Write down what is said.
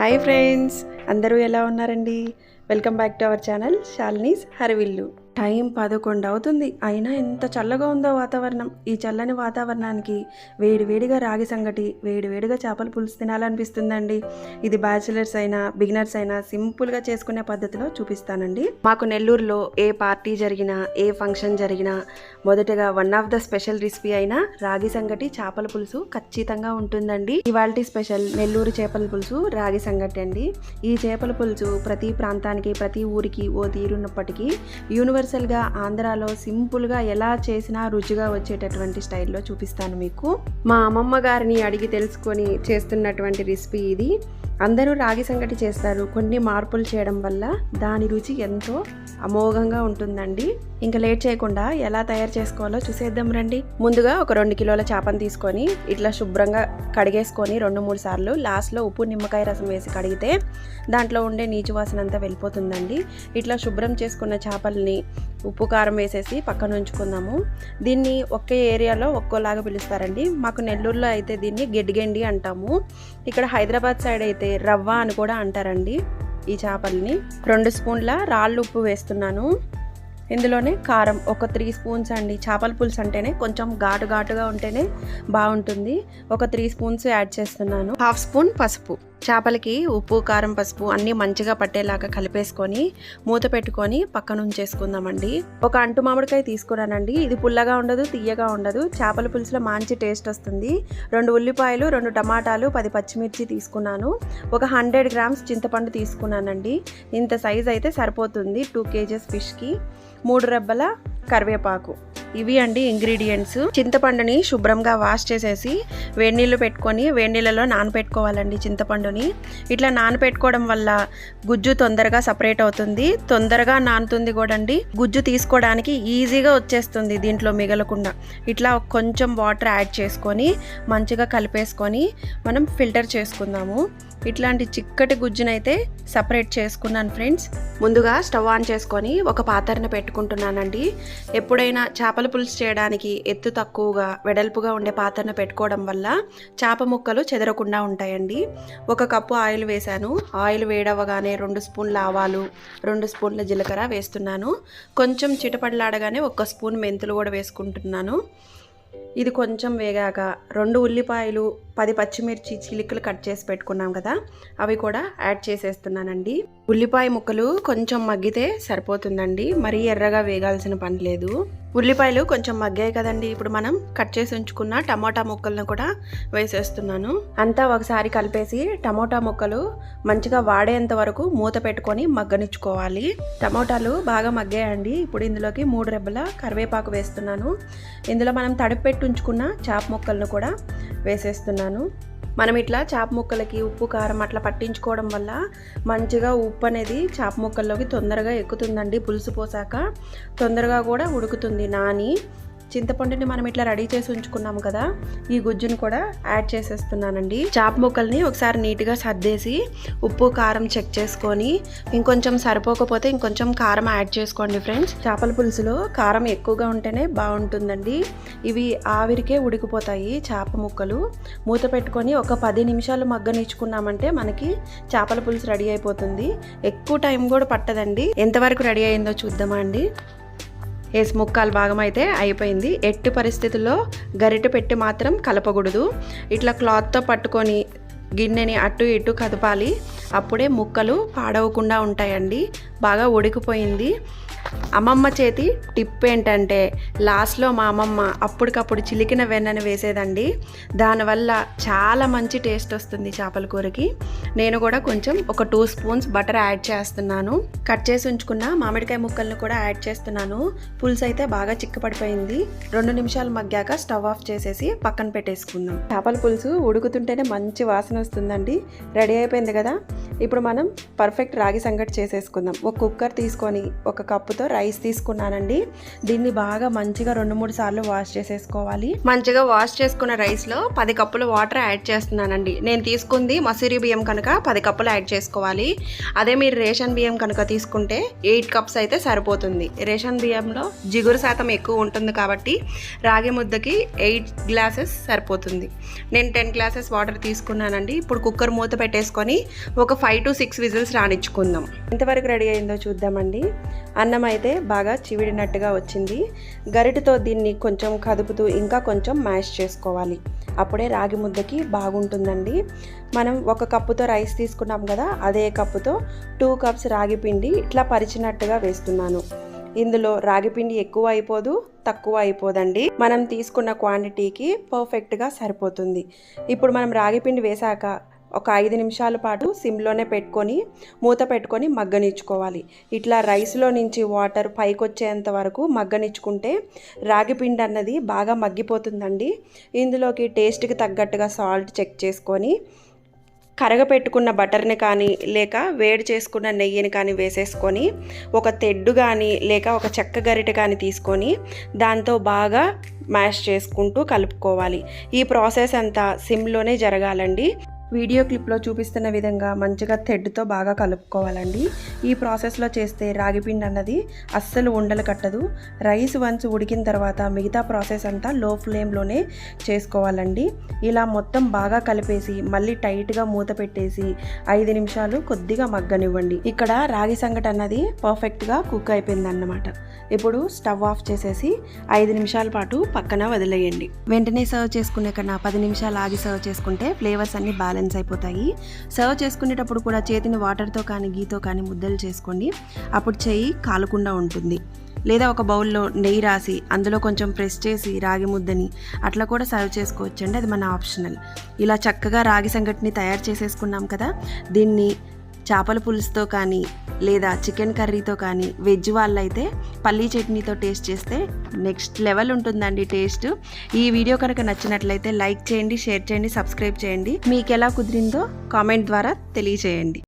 Hi friends, అందరూ ఎలా ఉన్నారండి? Welcome back to our channel Shalini's Harivillu. Time 11 అవుతుంది, అయినా ఎంత చల్లగా ఉందో వాతావరణం. ఈ చల్లని వాతావరణానికి వేడివేడిగా రాగి సంగటి, వేడివేడిగా చేపల పులుసు తినాలనిపిస్తుందండి. ఇది బ్యాచిలర్స్ అయినా బిగినర్స్ అయినా సింపుల్గా చేసుకునే పద్ధతిలో చూపిస్తానండి. మాకు నెల్లూరులో ఏ పార్టీ జరిగినా, ఏ ఫంక్షన్ జరిగినా మొదటగా one of the special recipe అయినా రాగి సంగటి చేపల పులుసు ఖచ్చితంగా ఉంటుందండి. ఇవాల్టి స్పెషల్ నెల్లూరు చేపల పులుసు రాగి సంగటి అండి. ఈ చేపల పులుసు ప్రతి ప్రాంతానికి, ప్రతి ఊరికి ఓ తీరున్నప్పటికీ యూనివర్సల్గా ఆంధ్రాలో సింపుల్గా ఎలా చేసినా రుచిగా వచ్చేటటువంటి స్టైల్లో చూపిస్తాను మీకు. మా అమ్మమ్మ గారిని అడిగి తెలుసుకొని చేస్తున్నటువంటి రెసిపీ ఇది. అందరూ రాగి సంగటి చేస్తారు, కొన్ని మార్పులు చేయడం వల్ల దాని రుచి ఎంతో అమోఘంగా ఉంటుందండి. ఇంకా లేట్ చేయకుండా ఎలా తయారు చేసుకోవాలో చూసేద్దాం రండి. ముందుగా ఒక 2 కిలోల చేపను తీసుకొని ఇట్లా శుభ్రంగా కడిగేసుకొని 2-3 సార్లు లాస్ట్లో ఉప్పు నిమ్మకాయ రసం వేసి కడిగితే దాంట్లో ఉండే నీచు వాసన అంతా వెళ్ళిపోతుందండి. ఇట్లా శుభ్రం చేసుకున్న చేపల్ని ఉప్పు కారం వేసేసి పక్కన ఉంచుకుందాము. దీన్ని ఒకే ఏరియాలో ఒక్కోలాగా పిలుస్తారండి. మాకు నెల్లూరులో అయితే దీన్ని గెడ్డిగెండి అంటాము. ఇక్కడ హైదరాబాద్ సైడ్ అయితే రవ్వ అని కూడా అంటారండి. ఈ చేపల్ని 2 స్పూన్ల రాళ్ళు ఉప్పు వేస్తున్నాను. ఇందులోనే కారం ఒక 3 స్పూన్స్ అండి. చేపల పులుసు అంటేనే కొంచెం ఘాటుగా ఉంటేనే బాగుంటుంది. ఒక 3 స్పూన్స్ యాడ్ చేస్తున్నాను. 1/2 స్పూన్ పసుపు. చేపలకి ఉప్పు, కారం, పసుపు అన్నీ మంచిగా పట్టేలాగా కలిపేసుకొని మూత పెట్టుకొని పక్కన ఉంచేసుకుందామండి. ఒక అంటు మామిడికాయ తీసుకున్నానండి. ఇది పుల్లగా ఉండదు, తీయగా ఉండదు. చేపల పులుసులో మంచి టేస్ట్ వస్తుంది. 2 ఉల్లిపాయలు, 2 టమాటాలు, 10 పచ్చిమిర్చి తీసుకున్నాను. ఒక 100 గ్రామ్స్ చింతపండు తీసుకున్నానండి. ఇంత సైజ్ అయితే సరిపోతుంది 2 kgs ఫిష్కి. 3 రెబ్బల కరివేపాకు. ఇవి అండి ఇంగ్రీడియంట్స్. చింతపండుని శుభ్రంగా వాష్ చేసేసి వేడినీళ్ళు పెట్టుకొని వేడినీళ్ళలో నానబెట్టుకోవాలండి. చింతపండుని ఇట్లా నానబెట్టుకోవడం వల్ల గుజ్జు తొందరగా సపరేట్ అవుతుంది, తొందరగా నానుతుంది కూడా అండి. గుజ్జు తీసుకోవడానికి ఈజీగా వచ్చేస్తుంది దీంట్లో మిగలకుండా. ఇట్లా కొంచెం వాటర్ యాడ్ చేసుకొని మంచిగా కలిపేసుకొని మనం ఫిల్టర్ చేసుకుందాము. ఇట్లాంటి చిక్కటి గుజ్జునైతే సపరేట్ చేసుకున్నాను ఫ్రెండ్స్. ముందుగా స్టవ్ ఆన్ చేసుకొని ఒక పాత్రను పెట్టుకుంటున్నానండి. ఎప్పుడైనా చేపల పులుసు చేయడానికి ఎత్తు తక్కువగా వెడల్పుగా ఉండే పాత్రను పెట్టుకోవడం వల్ల చేప ముక్కలు చెదరకుండా ఉంటాయండి. 1 కప్పు ఆయిల్ వేశాను. ఆయిల్ వేడవగానే 2 స్పూన్ల ఆవాలు, 2 స్పూన్ల జీలకర్ర వేస్తున్నాను. కొంచెం చిటపడలాడగానే 1 స్పూన్ మెంతులు కూడా వేసుకుంటున్నాను. ఇది కొంచెం వేగాక 2 ఉల్లిపాయలు, 10 పచ్చిమిర్చి చిలుకలు కట్ చేసి పెట్టుకున్నాం కదా, అవి కూడా యాడ్ చేసేస్తున్నానండి. ఉల్లిపాయ ముక్కలు కొంచెం మగ్గితే సరిపోతుందండి, మరీ ఎర్రగా వేగాల్సిన పని లేదు. ఉల్లిపాయలు కొంచెం మగ్గాయి కదండి, ఇప్పుడు మనం కట్ చేసి ఉంచుకున్న టమోటా ముక్కలను కూడా వేసేస్తున్నాను. అంతా ఒకసారి కలిపేసి టమోటా ముక్కలు మంచిగా వాడేంత వరకు మూత పెట్టుకొని మగ్గనిచ్చుకోవాలి. టమోటాలు బాగా మగ్గాయండి. ఇప్పుడు ఇందులోకి 3 రెబ్బల కరివేపాకు వేస్తున్నాను. ఇందులో మనం తడిపెట్టి ఉంచుకున్న చేప ముక్కలను కూడా వేసేస్తున్నాను. మనం ఇట్లా చేప ముక్కలకి ఉప్పు, కారం అట్లా పట్టించుకోవడం వల్ల మంచిగా ఉప్పు అనేది చేప ముక్కల్లోకి తొందరగా ఎక్కుతుందండి. పులుసు పోసాక తొందరగా కూడా ఉడుకుతుంది నాని. చింతపండుని మనం ఇట్లా రెడీ చేసి ఉంచుకున్నాము కదా, ఈ గుజ్జును కూడా యాడ్ చేసేస్తున్నానండి. చేప ముక్కల్ని ఒకసారి నీట్గా సర్దేసి ఉప్పు, కారం చెక్ చేసుకొని ఇంకొంచెం సరిపోకపోతే ఇంకొంచెం కారం యాడ్ చేసుకోండి ఫ్రెండ్స్. చేపల పులుసులో కారం ఎక్కువగా ఉంటేనే బాగుంటుందండి. ఇవి ఆవిరికే ఉడికిపోతాయి చేప ముక్కలు. మూత పెట్టుకొని ఒక 10 నిమిషాలు మగ్గనిచ్చుకున్నామంటే మనకి చేపల పులుసు రెడీ అయిపోతుంది. ఎక్కువ టైం కూడా పట్టదండి. ఎంతవరకు రెడీ అయిందో చూద్దామా అండి. ముక్కాలు భాగం అయితే అయిపోయింది. ఎట్టి పరిస్థితుల్లో గరిటె పెట్టి మాత్రం కలపకూడదు. ఇట్లా క్లాత్తో పట్టుకొని గిన్నెని అటు ఇటు కదపాలి. అప్పుడే ముక్కలు పాడవకుండా ఉంటాయండి. బాగా ఉడికిపోయింది. అమ్మమ్మ చేతి టిప్ ఏంటంటే లాస్ట్లో మా అమ్మమ్మ అప్పటికప్పుడు చిలికిన వెన్నను వేసేదండి. దానివల్ల చాలా మంచి టేస్ట్ వస్తుంది చేపల కూరకి. నేను కూడా కొంచెం ఒక 2 స్పూన్స్ బటర్ యాడ్ చేస్తున్నాను. కట్ చేసి ఉంచుకున్న మామిడికాయ ముక్కలను కూడా యాడ్ చేస్తున్నాను. పులుసు అయితే బాగా చిక్కపడిపోయింది. 2 నిమిషాలు మగ్గాక స్టవ్ ఆఫ్ చేసేసి పక్కన పెట్టేసుకుందాం. చేపల పులుసు ఉడుకుతుంటేనే మంచి వాసన వస్తుందండి. రెడీ అయిపోయింది కదా. ఇప్పుడు మనం పర్ఫెక్ట్ రాగి సంగటి చేసేసుకుందాం. ఒక కుక్కర్ తీసుకొని ఒక కప్పుతో రైస్ తీసుకున్నానండి. దీన్ని బాగా మంచిగా 2-3 సార్లు వాష్ చేసేసుకోవాలి. మంచిగా వాష్ చేసుకున్న రైస్లో 10 కప్పుల వాటర్ యాడ్ చేస్తున్నానండి. నేను తీసుకుంది మసూరి బియ్యం కనుక 10 కప్పులు యాడ్ చేసుకోవాలి. అదే మీరు రేషన్ బియ్యం కనుక తీసుకుంటే 8 కప్స్ అయితే సరిపోతుంది. రేషన్ బియ్యంలో జిగురు శాతం ఎక్కువ ఉంటుంది కాబట్టి రాగి ముద్దకి 8 గ్లాసెస్ సరిపోతుంది. నేను 10 గ్లాసెస్ వాటర్ తీసుకున్నానండి. ఇప్పుడు కుక్కర్ మూత పెట్టేసుకొని ఒక 5 to 6 విజిల్స్ రానిచ్చుకుందాం. ఎంతవరకు రెడీ అయిందో చూద్దామండి. అన్నం అయితే బాగా చివిడినట్టుగా వచ్చింది. గరిటెతో దీన్ని కొంచెం కదుపుతూ ఇంకా కొంచెం మ్యాష్ చేసుకోవాలి. అప్పుడే రాగి ముద్దకి బాగుంటుందండి. మనం ఒక కప్పుతో రైస్ తీసుకున్నాం కదా, అదే కప్పుతో 2 కప్స్ రాగి పిండి ఇట్లా పరిచినట్టుగా వేస్తున్నాను. ఇందులో రాగి పిండి ఎక్కువ అయిపోదు, తక్కువ అయిపోదండి. మనం తీసుకున్న క్వాంటిటీకి పర్ఫెక్ట్గా సరిపోతుంది. ఇప్పుడు మనం రాగి పిండి వేశాక ఒక 5 నిమిషాల పాటు సిమ్లోనే పెట్టుకొని మూత పెట్టుకొని మగ్గనిచ్చుకోవాలి. ఇట్లా రైస్లో నుంచి వాటర్ పైకి వచ్చేంత వరకు మగ్గనిచ్చుకుంటే రాగి పిండి అన్నది బాగా మగ్గిపోతుందండి. ఇందులోకి టేస్ట్కి తగ్గట్టుగా సాల్ట్ చెక్ చేసుకొని కరగపెట్టుకున్న బటర్ని కానీ లేక వేడి చేసుకున్న నెయ్యిని కానీ వేసేసుకొని ఒక తెడ్డు కానీ లేక ఒక చెక్క గరిటె కానీ తీసుకొని దాంతో బాగా మ్యాష్ చేసుకుంటూ కలుపుకోవాలి. ఈ ప్రాసెస్ అంతా సిమ్లోనే జరగాలండి. వీడియో క్లిప్లో చూపిస్తున్న విధంగా మంచిగా థ్రెడ్తో బాగా కలుపుకోవాలండి. ఈ ప్రాసెస్లో చేస్తే రాగిపిండి అన్నది అస్సలు ఉండలు కట్టదు. రైస్ వన్స్ ఉడికిన తర్వాత మిగతా ప్రాసెస్ అంతా లో ఫ్లేమ్లోనే చేసుకోవాలండి. ఇలా మొత్తం బాగా కలిపేసి మళ్ళీ టైట్గా మూత పెట్టేసి 5 నిమిషాలు కొద్దిగా మగ్గనివ్వండి. ఇక్కడ రాగి సంగటి అన్నది పర్ఫెక్ట్గా కుక్ అయిపోయింది అన్నమాట. ఇప్పుడు స్టవ్ ఆఫ్ చేసేసి 5 నిమిషాల పాటు పక్కన వదిలేయండి. వెంటనే సర్వ్ చేసుకునే కన్నా 10 నిమిషాలు ఆగి సర్వ్ చేసుకుంటే ఫ్లేవర్స్ అన్ని బ్యాలెన్స్ అయిపోతాయి. సర్వ్ చేసుకునేటప్పుడు కూడా చేతిని వాటర్తో కానీ గీతో కానీ ముద్దలు చేసుకోండి. అప్పుడు చేయి కాలకుండా ఉంటుంది. లేదా ఒక బౌల్లో నెయ్యి రాసి అందులో కొంచెం ప్రెస్ చేసి రాగి ముద్దని అట్లా కూడా సర్వ్ చేసుకోవచ్చండి. అది మన ఆప్షనల్. ఇలా చక్కగా రాగి సంగటిని తయారు చేసేసుకున్నాం కదా, దీన్ని చేపల పులుసుతో కానీ లేదా చికెన్ కర్రీతో కానీ, వెజ్ వాళ్ళైతే పల్లీ చట్నీతో టేస్ట్ చేస్తే నెక్స్ట్ లెవెల్ ఉంటుందండి టేస్ట్. ఈ వీడియో కనుక నచ్చినట్లయితే లైక్ చేయండి, షేర్ చేయండి, సబ్స్క్రైబ్ చేయండి. మీకు ఎలా కుదిరిందో కామెంట్ ద్వారా తెలియచేయండి.